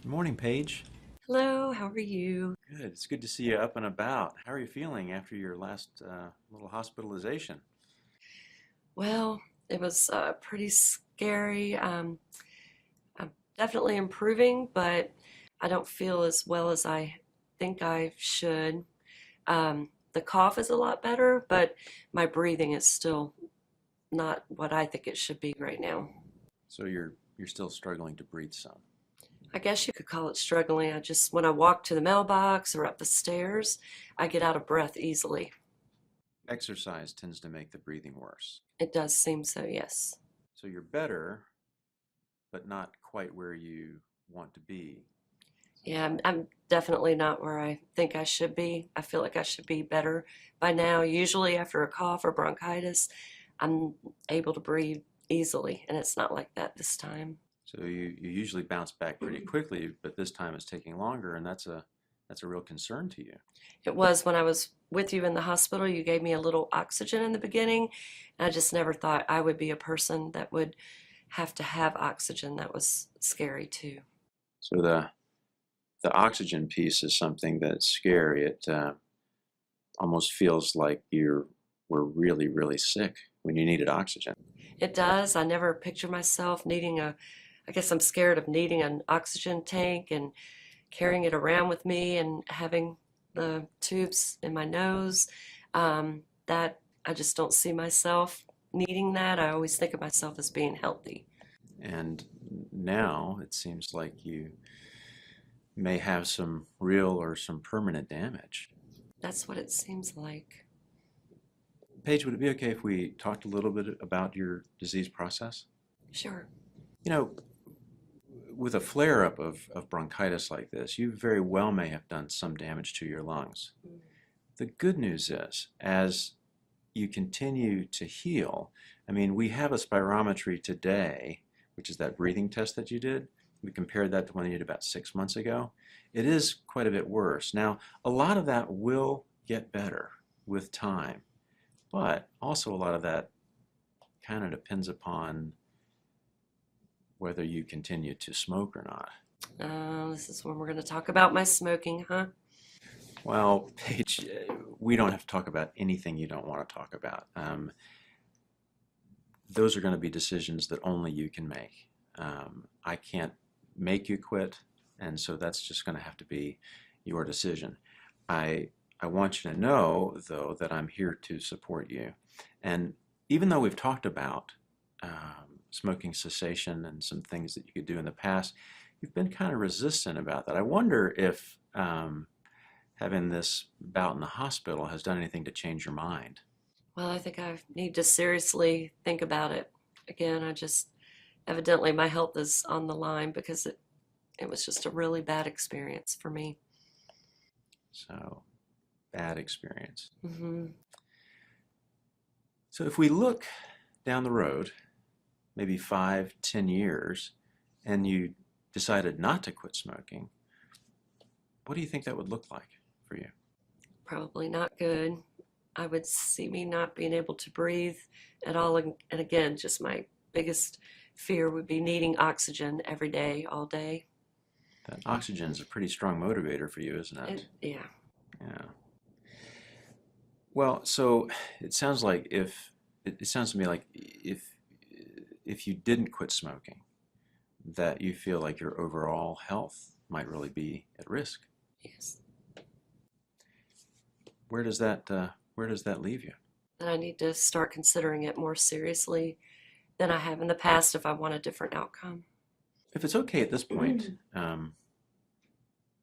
Good morning, Paige. Hello, how are you? Good. It's good to see you up and about. How are you feeling after your last little hospitalization? Well, it was pretty scary. I'm definitely improving, but I don't feel as well as I think I should. The cough is a lot better, but my breathing is still not what I think it should be right now. So you're still struggling to breathe some. I guess you could call it struggling. When I walk to the mailbox or up the stairs, I get out of breath easily. Exercise tends to make the breathing worse. It does seem so, yes. So you're better, but not quite where you want to be. Yeah, I'm definitely not where I think I should be. I feel like I should be better by now. Usually, after a cough or bronchitis, I'm able to breathe easily, and it's not like that this time. So you usually bounce back pretty quickly, but this time it's taking longer, and that's a real concern to you. It was when I was with you in the hospital, you gave me a little oxygen in the beginning, and I just never thought I would be a person that would have to have oxygen. That was scary too. So the oxygen piece is something that's scary. It almost feels like you were really, really sick when you needed oxygen. It does. I never picture myself needing I guess I'm scared of needing an oxygen tank and carrying it around with me and having the tubes in my nose. That I just don't see myself needing that. I always think of myself as being healthy. And now it seems like you may have some real or some permanent damage. That's what it seems like. Paige, would it be okay if we talked a little bit about your disease process? Sure. You know, with a flare up of bronchitis like this, you very well may have done some damage to your lungs. The good news is, as you continue to heal, I mean, we have a spirometry today, which is that breathing test that you did. We compared that to one you did about 6 months ago. It is quite a bit worse. Now, a lot of that will get better with time, but also a lot of that kind of depends upon whether you continue to smoke or not. This is when we're going to talk about my smoking, huh? Well, Paige, we don't have to talk about anything you don't want to talk about. Those are going to be decisions that only you can make. I can't make you quit, and so that's just going to have to be your decision. I I want you to know, though, that I'm here to support you. And even though we've talked about smoking cessation and some things that you could do in the past, you've been kind of resistant about that. I wonder if having this bout in the hospital has done anything to change your mind. Well, I think I need to seriously think about it. Again, evidently my health is on the line because it was just a really bad experience for me. So, bad experience. Hmm. So, if we look down the road, maybe 5, 10 years, and you decided not to quit smoking, what do you think that would look like for you? Probably not good. I would see me not being able to breathe at all. And again, just my biggest fear would be needing oxygen every day, all day. That oxygen is a pretty strong motivator for you, isn't it? Yeah. Yeah. Well, so it sounds like if it sounds to me like if you didn't quit smoking, that you feel like your overall health might really be at risk. Yes. Where does that leave you? And I need to start considering it more seriously than I have in the past if I want a different outcome. If it's okay at this point,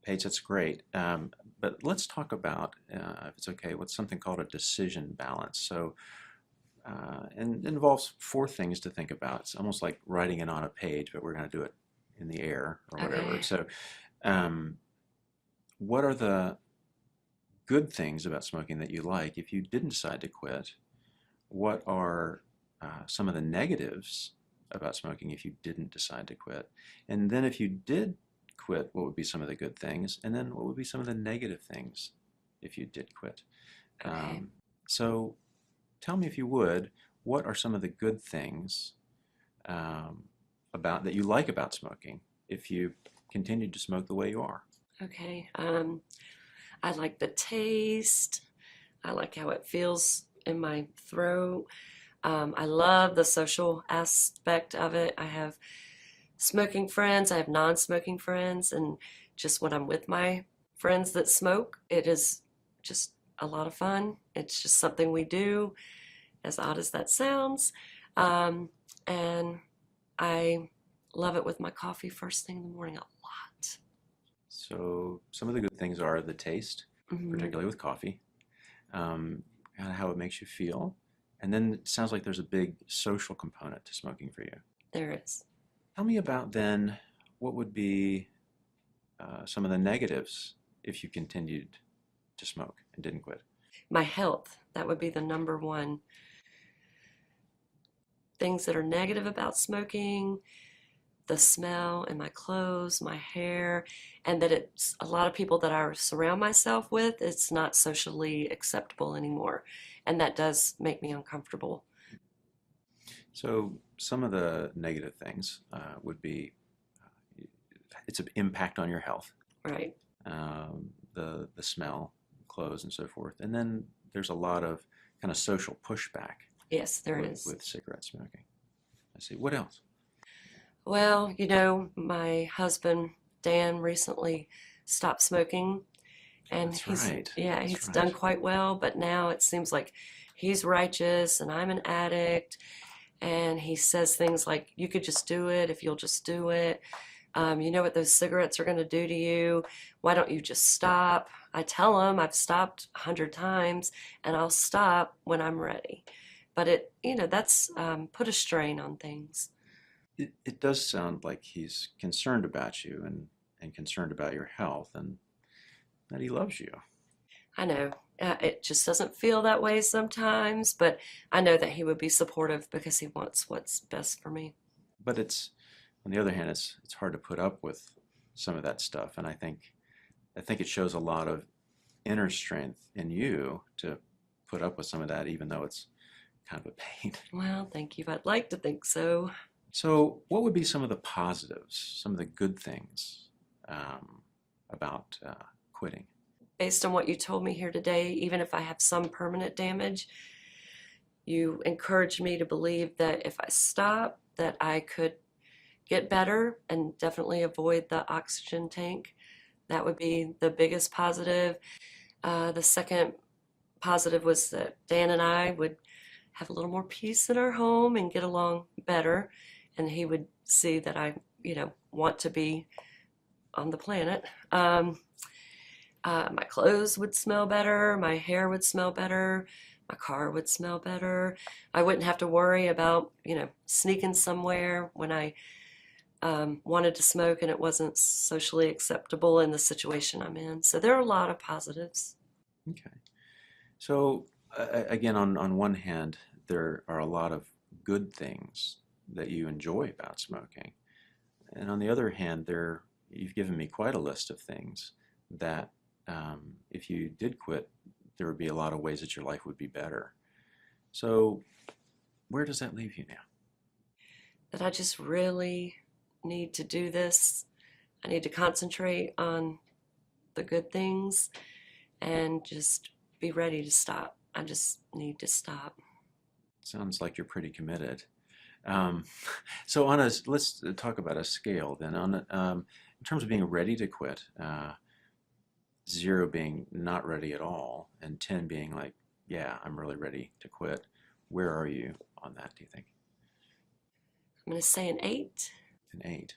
Paige, that's great. But let's talk about, if it's okay, what's something called a decision balance. So, and it involves four things to think about. It's almost like writing it on a page, but we're going to do it in the air or whatever. Okay. So, um, what are the good things about smoking that you like if you didn't decide to quit? What are some of the negatives about smoking if you didn't decide to quit? And then if you did quit, what would be some of the good things? And then what would be some of the negative things if you did quit? Okay. Um, so tell me, if you would, what are some of the good things about that you like about smoking if you continued to smoke the way you are? Okay. I like the taste. I like how it feels in my throat. I love the social aspect of it. I have smoking friends, I have non-smoking friends, and just when I'm with my friends that smoke, it is just a lot of fun. It's just something we do, as odd as that sounds. Um, and I love it with my coffee first thing in the morning a lot. So some of the good things are the taste, Hmm. particularly with coffee, and how it makes you feel. And then it sounds like there's a big social component to smoking for you. There is. Tell me about then what would be some of the negatives if you continued to smoke and didn't quit. My health, that would be the number one. Things that are negative about smoking, the smell in my clothes, my hair, and that it's a lot of people that I surround myself with, it's not socially acceptable anymore. And that does make me uncomfortable. So some of the negative things would be its impact on your health, Right. the smell, clothes, and so forth. And then there's a lot of kind of social pushback Yes, there is. with cigarette smoking. I see. What else? Well, my husband, Dan, recently stopped smoking, and That's right. yeah, That's he's done right. quite well, but now it seems like he's righteous and I'm an addict. And he says things like, you could just do it if you'll just do it. You know what those cigarettes are going to do to you. Why don't you just stop? I tell him I've stopped 100 times and I'll stop when I'm ready. But that's put a strain on things. It does sound like he's concerned about you and concerned about your health and that he loves you. I know it just doesn't feel that way sometimes, but I know that he would be supportive because he wants what's best for me. But on the other hand, it's hard to put up with some of that stuff, and I think it shows a lot of inner strength in you to put up with some of that, even though it's kind of a pain. Well, thank you. I'd like to think so. So, what would be some of the positives, some of the good things about quitting? Based on what you told me here today, even if I have some permanent damage, you encouraged me to believe that if I stop, that I could get better and definitely avoid the oxygen tank. That would be the biggest positive. The second positive was that Dan and I would have a little more peace in our home and get along better. And he would see that I, want to be on the planet. My clothes would smell better, my hair would smell better, my car would smell better. I wouldn't have to worry about, sneaking somewhere when I wanted to smoke and it wasn't socially acceptable in the situation I'm in. So there are a lot of positives. Okay. So, again, on one hand, there are a lot of good things that you enjoy about smoking. And on the other hand, you've given me quite a list of things that if you did quit, there would be a lot of ways that your life would be better. So, where does that leave you now? That I just really need to do this. I need to concentrate on the good things and just be ready to stop. I just need to stop. Sounds like you're pretty committed. Um, so let's talk about a scale then. In terms of being ready to quit, 0 being not ready at all, and 10 being like, yeah, I'm really ready to quit. Where are you on that, do you think? I'm going to say an 8. An 8.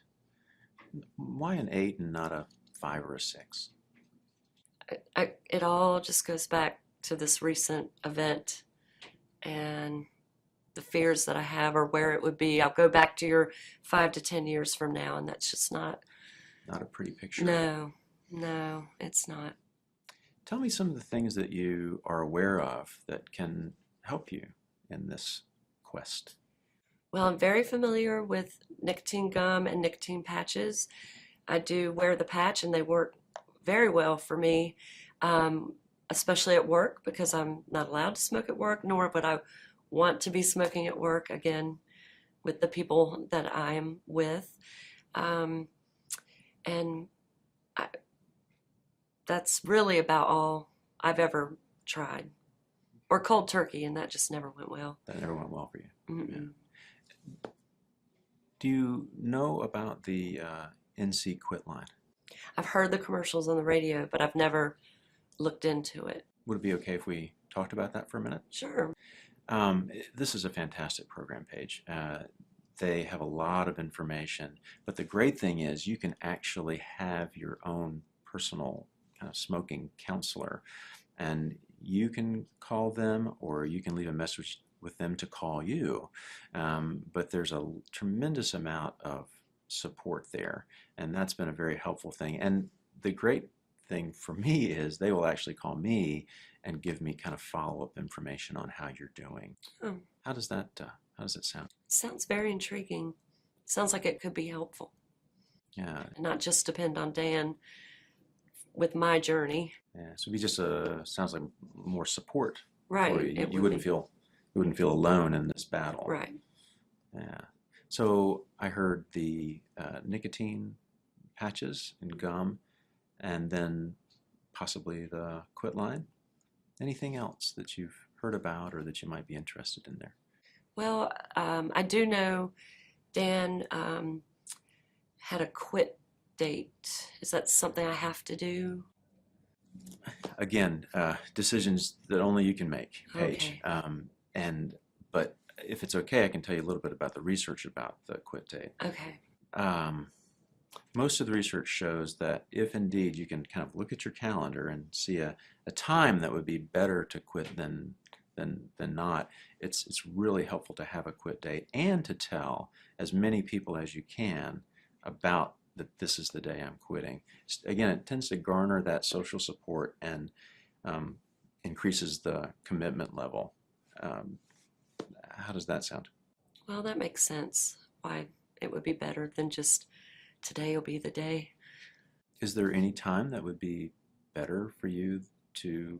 Why an 8 and not a 5 or a 6? It all just goes back to this recent event and the fears that I have or where it would be. I'll go back to your 5 to 10 years from now, and that's just not. Not a pretty picture. No, it's not. Tell me some of the things that you are aware of that can help you in this quest. Well, I'm very familiar with nicotine gum and nicotine patches. I do wear the patch, and they work very well for me, especially at work because I'm not allowed to smoke at work, nor would I want to be smoking at work again with the people that I am with. Um, And I, that's really about all I've ever tried. Or cold turkey, and that just never went well. That never went well for you. Mm-mm. Yeah. Do you know about the NC Quit line? I've heard the commercials on the radio, but I've never looked into it. Would it be okay if we talked about that for a minute? Sure. This is a fantastic program page. They have a lot of information, but the great thing is you can actually have your own personal kind of smoking counselor, and you can call them or you can leave a message with them to call you. But there's a tremendous amount of support there, and that's been a very helpful thing. And the great thing for me is they will actually call me and give me kind of follow-up information on how you're doing. Oh, How does that sound? sounds very intriguing. Sounds like it could be helpful. Yeah, And not just depend on Dan with my journey. yeah. So it'd be just sounds like more support Right. for you. It You would wouldn't be. feel alone in this battle. Right. Yeah. So I heard the nicotine patches and gum, and then possibly the quit line. Anything else that you've heard about or that you might be interested in there? Well, I do know Dan had a quit date. Is that something I have to do? Again, decisions that only you can make, Paige. Okay. But if it's okay, I can tell you a little bit about the research about the quit date. Okay. Most of the research shows that if indeed you can kind of look at your calendar and see a time that would be better to quit than not, it's really helpful to have a quit date and to tell as many people as you can about that this is the day I'm quitting. Again, it tends to garner that social support and increases the commitment level. How does that sound? Well, that makes sense. Why it would be better than just today will be the day. Is there any time that would be better for you to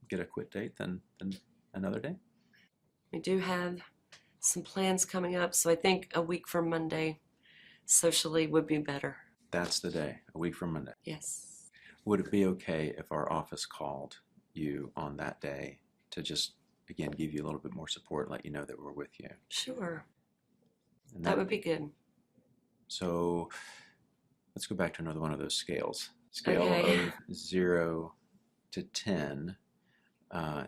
get a quit date than another day? We do have some plans coming up, so I think a week from Monday socially would be better. That's the day, a week from Monday. Yes. Would it be okay if our office called you on that day to just, again, give you a little bit more support, let you know that we're with you? Sure. And That would be good. So let's go back to another one of those scales. Scale Okay. of 0 to 10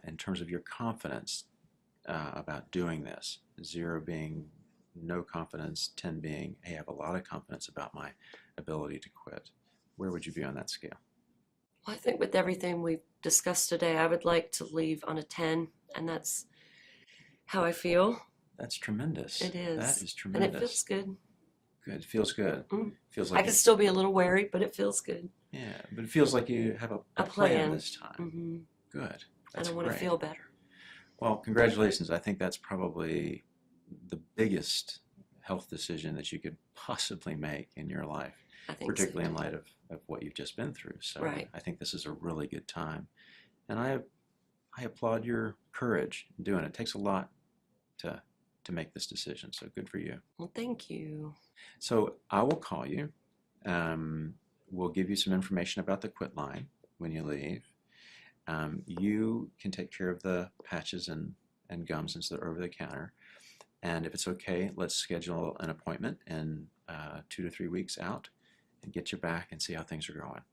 in terms of your confidence about doing this. 0 being no confidence, 10 being, hey, I have a lot of confidence about my ability to quit. Where would you be on that scale? Well, I think with everything we've discussed today, I would like to leave on a 10, and that's how I feel. That's tremendous. It is. That is And tremendous. it feels good. Good. Feels good. Mm. Feels I like can still be a little wary, but it feels good. yeah, but it feels like you have a A plan plan. this time. Mm-hmm. Good. And That's I want to great. feel better. Well, congratulations. I think that's probably the biggest health decision that you could possibly make in your life, I think particularly so. in light of what you've just been through. So Right. I think this is a really good time. And I applaud your courage in doing it. It takes a lot to make this decision. So good for you. Well, thank you. So I will call you. We'll give you some information about the quit line when you leave. You can take care of the patches and gums since they're over the counter. And if it's okay, let's schedule an appointment in 2 to 3 weeks out and get you back and see how things are going.